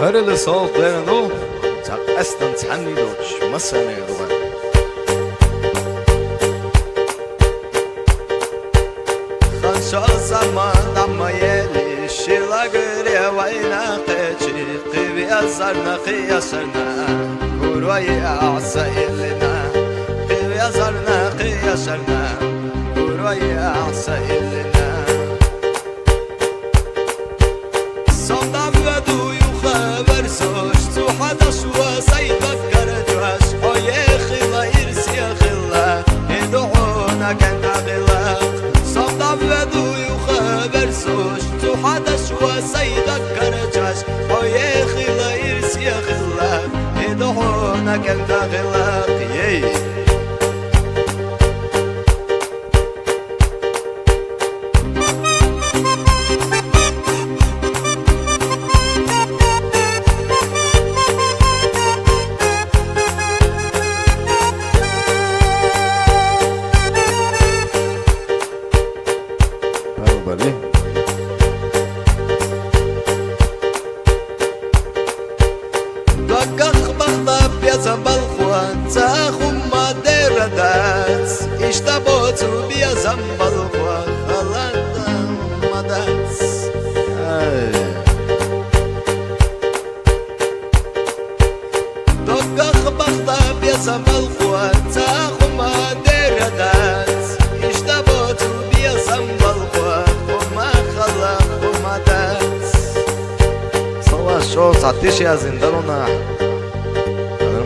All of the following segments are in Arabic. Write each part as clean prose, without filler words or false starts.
Hörele salt leren då. Tak estan tani doç masane roba. Khanşa zaman damma yeli şila göre vayna qeçi qivi azarna qiyasna kurvay a'sa ilna qivi azarna qiyasna kurvay a'sa ilna صدام ودوي وخبر سوش حدش وصيدك كرجوش وياخي لا يرسي خلا يدعونا كان غلا صدام ودوي وخبر سوش حدش وصيدك كرجوش وياخي لا يرسي خلا يدعونا كان غلا Zambalkhwan takhum maderadat ishtabot biya zambalkhwan khaladam madat dokakh bakhta biya zambalkhwan takhum maderadat ishtabot biya zambalkhwan ma khaladam madat Sala sho satish ya zindalona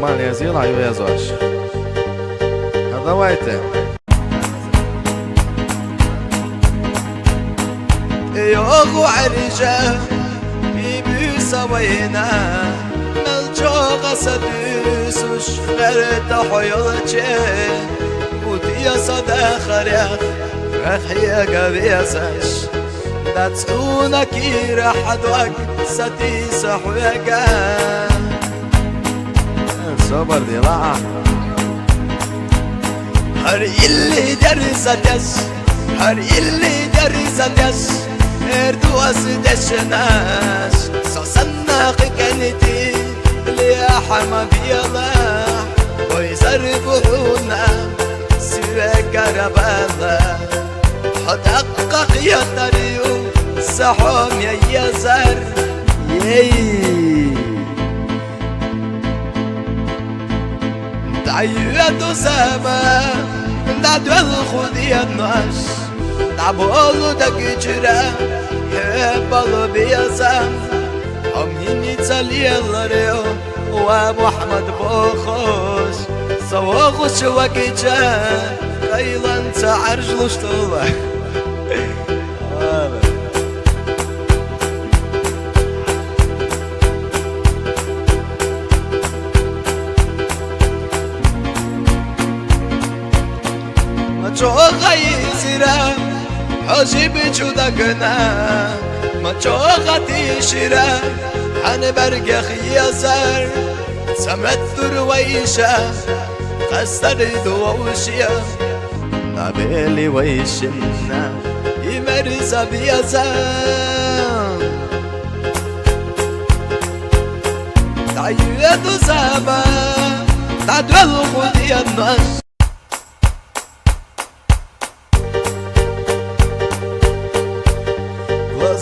Нормально я сделал, а я зош. А давайте. يوغو عرجة يبي سوينا ملجوغ سدوسوش غيرت حيولتشي ودي صدا خريخ رخيا قبيسش داتسونا كيرا حدوك ستيس حويقا صبر دي راحة هر اللي درستش هر اللي درستش اردواس دشناش صصناق كنتي اللي حما بيلاح ويزربونا سوى كربالا حدقق يطريو سحوم يزر عيادو سما دعدو الخذي الناس دعبولو دقجرا يبالو بيزام أميني تالي اللاريو ومحمد بوخوش صواغوش وكيجا قيلان تعرجلوش طولك مچوغا يزرا حجب جودكنا مچوغا تيشرا حن برگخ يزر سمتر ويشا قصر دووشيا نبيلي ويشنا يمرز بيزان تعيدو سابا تعدو الخذي الناس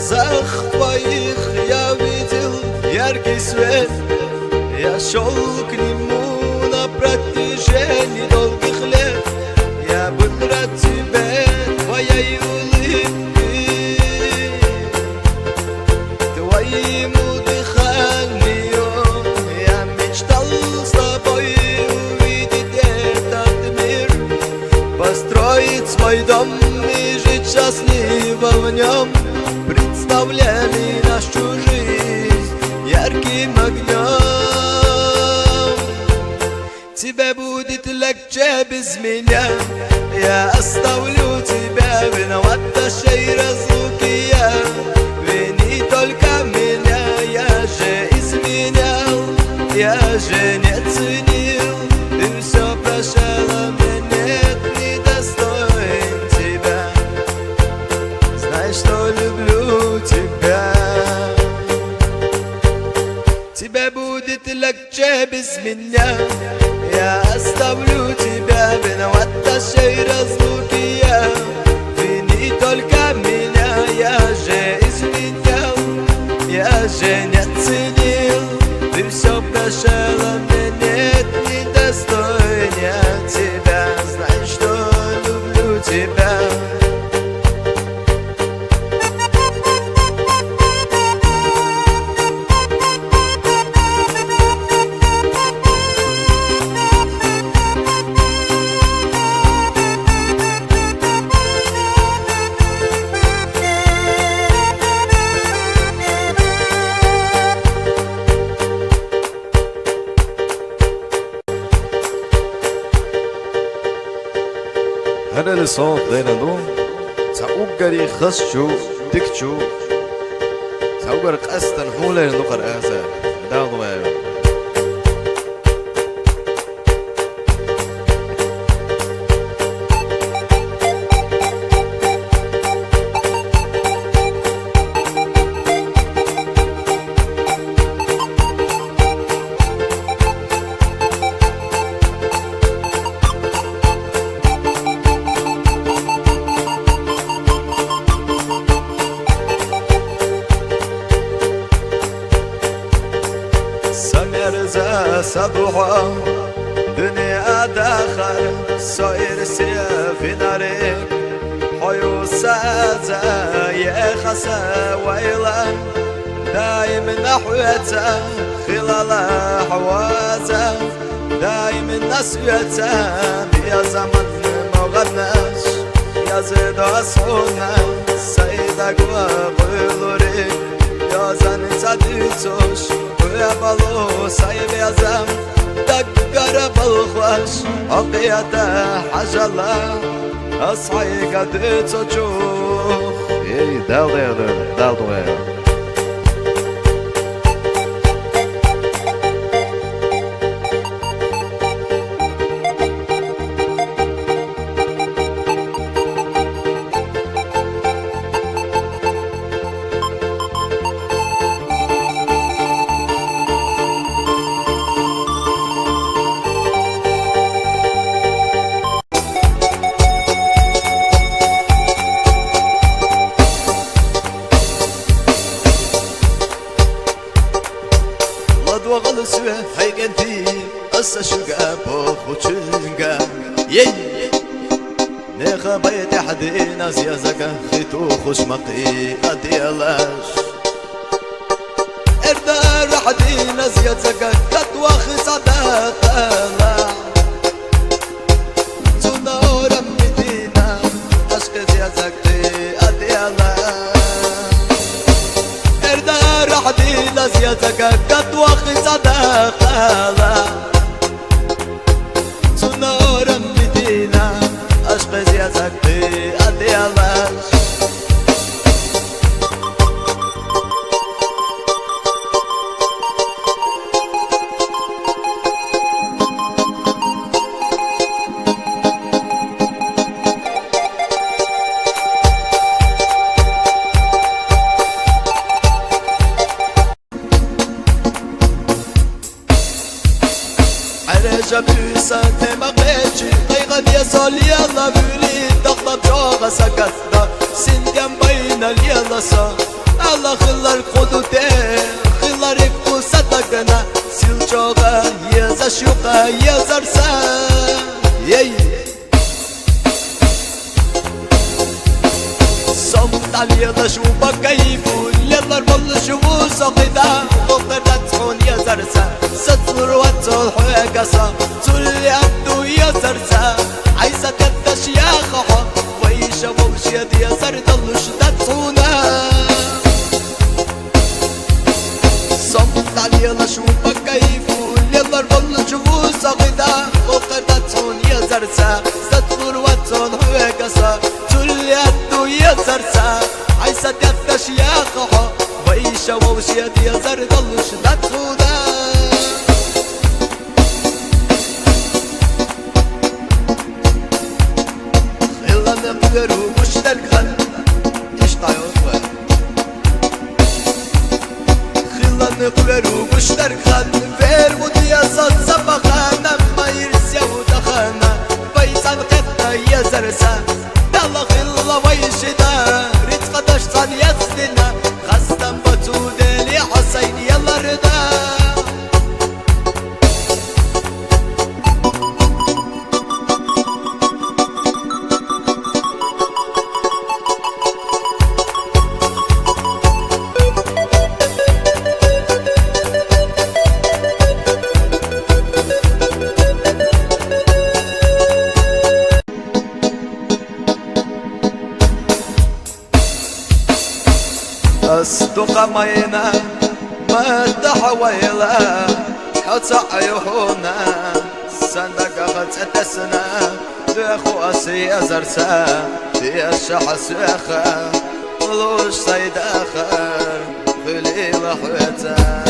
Зах твоих я видел яркий свет Я шел к нему на протяжении долгих лет Я был рад тебе, твоей улыбке Твоему дыханию Я мечтал с тобой увидеть этот мир Построить свой дом и жить счастливо в нем Представляли нашу жизнь ярким огнем Тебе будет легче без меня Я оставлю тебя, виноват нашей разлуки я Вини только меня, я же изменял Я же не ценил, ты все прощала мне Нет, недостоин тебя Знай, что люблю тебя легче без меня. Я оставлю тебя, виновата сей разлуки я. Вини только меня, я же изменял, я же не ценил. Ты все прощала, мне нет недостойнее тебя. Знай, что люблю тебя. هل صوت لينادو سأوجري خششو تكشو سأوجر قستن حولي نقر أهزا داغو سمرزا صبوحا دنيا داخل صاير سيف نارك حيو سازا يا خسا ويلا دايم نحويتا خلال حوازا دايم نسويتا يا زمن مغناش يا زيد أصحونا سيدك وقلوري يا زن تديتوش ويا بالو سايب يا زم دق قرب الخوش عقيته حجلا أصحي قد تشوف اي دال وغلسوه هيجنتي قصة شقا بوخو تشنقا يي نيخا بيت حدينا زيازكا خيتو خوش مقي أديالاش إردا رحدينا زيازكا كتوا خصدا خلا تنورا مدينة عشق زيازكتي أديالاش رحدينا زيادك قد واخذ صداقة تنورا مدينة عشق زيادك أديالاش عرجة بيسان ما قيتشي قيغد يسال يلا بولي تغضب جوغا سكتنا سنديان بين اليلا سا الله خلال خدوتين خلال ركو ستكنا سيل جوغا يزا شوقا يزر سا صمت على يلا شوبا كيفو يلا رمال شوبو ساقدا وقتا تحون يزر سا ستر واتل حقصا تولي عدو يزرسا عايزة تدش يا خحا ويشا ووشيد يزر دلوش تتصونا صمت علي لشوفك كيفو يلا ربل شوفو ساقدا وقتا تحون يزرسا ستر واتل حقصا تولي عدو يزرسا عايزة تدش يا خحا ويشا ووشيد يزر دلوش تتصونا نقدرو مش تلقن ايش طايوت خلا نقبرو مشترك خان فير ودي صد سبخانا ما يرسي ودخانا بيزان قطنا يا زرسا دالله خلا ويشدا ريت قدش صان يزدنا خستم بطود لي حسين يلا ردا أصدق مينا ما تحويلا حتى عيونا صندق غتتسنا دخو أسي أزرسا في الشحس أخا ملوش صيد آخر في ليلة حويتا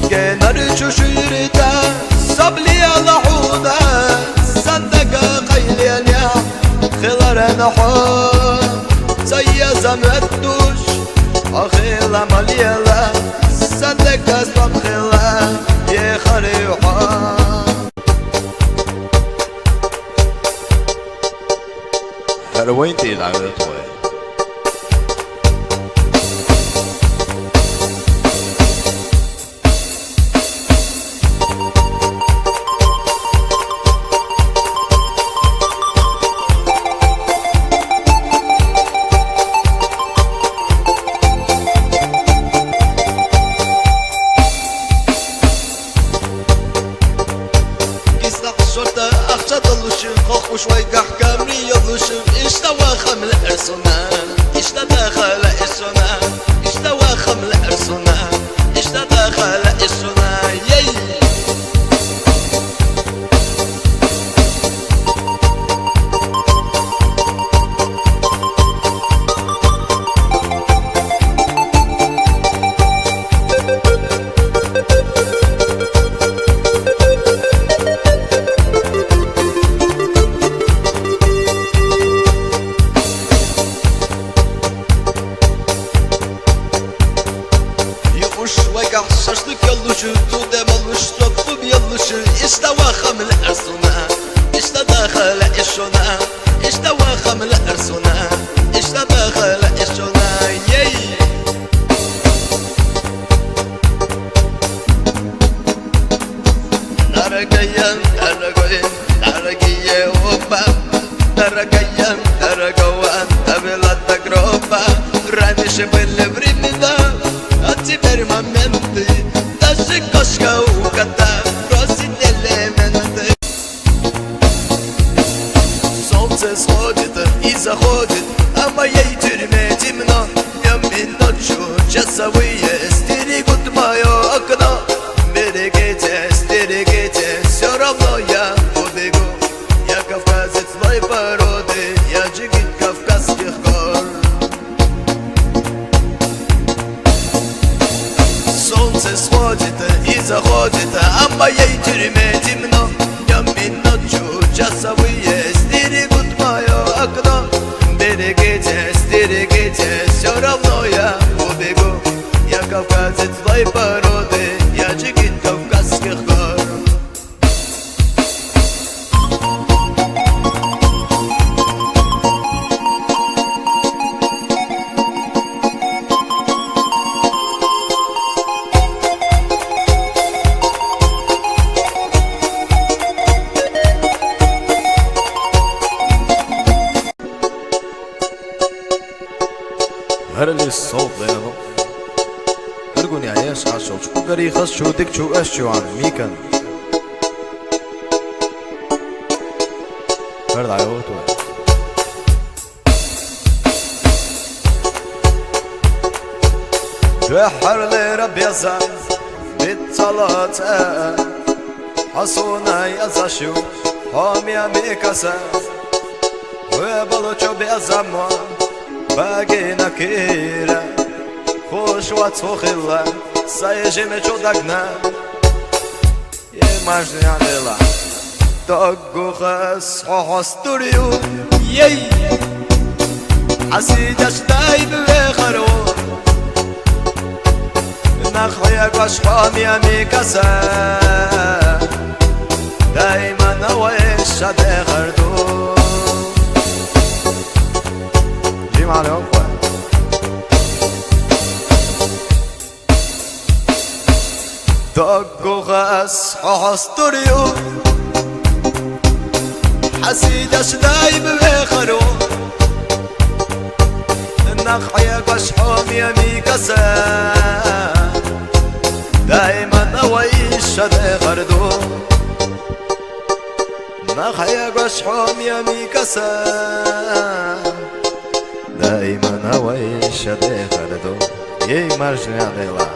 كينا رجو شيرتا صبلي على حودا صندق قيلين يا خلال نحوم سيزا مدوش أخيلا مليلا صدق أسلام خلا يخري وحام هروين تيل على الطويل وشوي قحكامري يضلشم اشتوى خمل ارسونا اشتدخل ارسونا اشتوى خمل ارسونا اشتدخل ارسونا يي شاشلك يلوش تودم اللوش تطب يلوش استوى خمل ارسونا اشتدخل ارسونا استوى خمل ارسونا اشتدخل ارسونا يي نرقيا نرقين نرقيا وبا نرقيا نرقوان تبلا تقربا رانيش بالبري مدا أتي برمامنتي تاشي كوشكا وكتا روسي элементы Солнце сходит и заходит, а моей тюрьме темно. Днем и ночью часовые стерегут мое окно. Берегите, все равно я убегу. Я кавказец злой породы, я джигит кавказских гор. Солнце сходит и заходит, а в моей тюрьме темно. Днем и ночью часовые стерегут мое окно. Берегите, все равно я убегу. Я кавказец злой породы, я джигит кавказских гор. هرلي الصوت لينو هرقوني عياش عشوش كوكري خاص شو تكشو أشو عن ميكن هرد عيوت وين جحر لي رب يزن بالصلاة حصونا يزشو هم يا ميكسا وبلوشو بأزمان باقينا كيرا خوش واتسوخيلا سايجيمي чудагна يماجني عدلا توقو خاس حوستوريو يي حسيدش دايب بخرو نخيك واشخام يمي كسا دايما ويش بخردو جيم على أخوة دقو غاس حستريو حسيدش دايب بخرو نخيك واشحوم يمي كسا دايما ويش بخردو نخيك واشحوم يمي كسا دايما ويش بخردو يي مرجني عليلا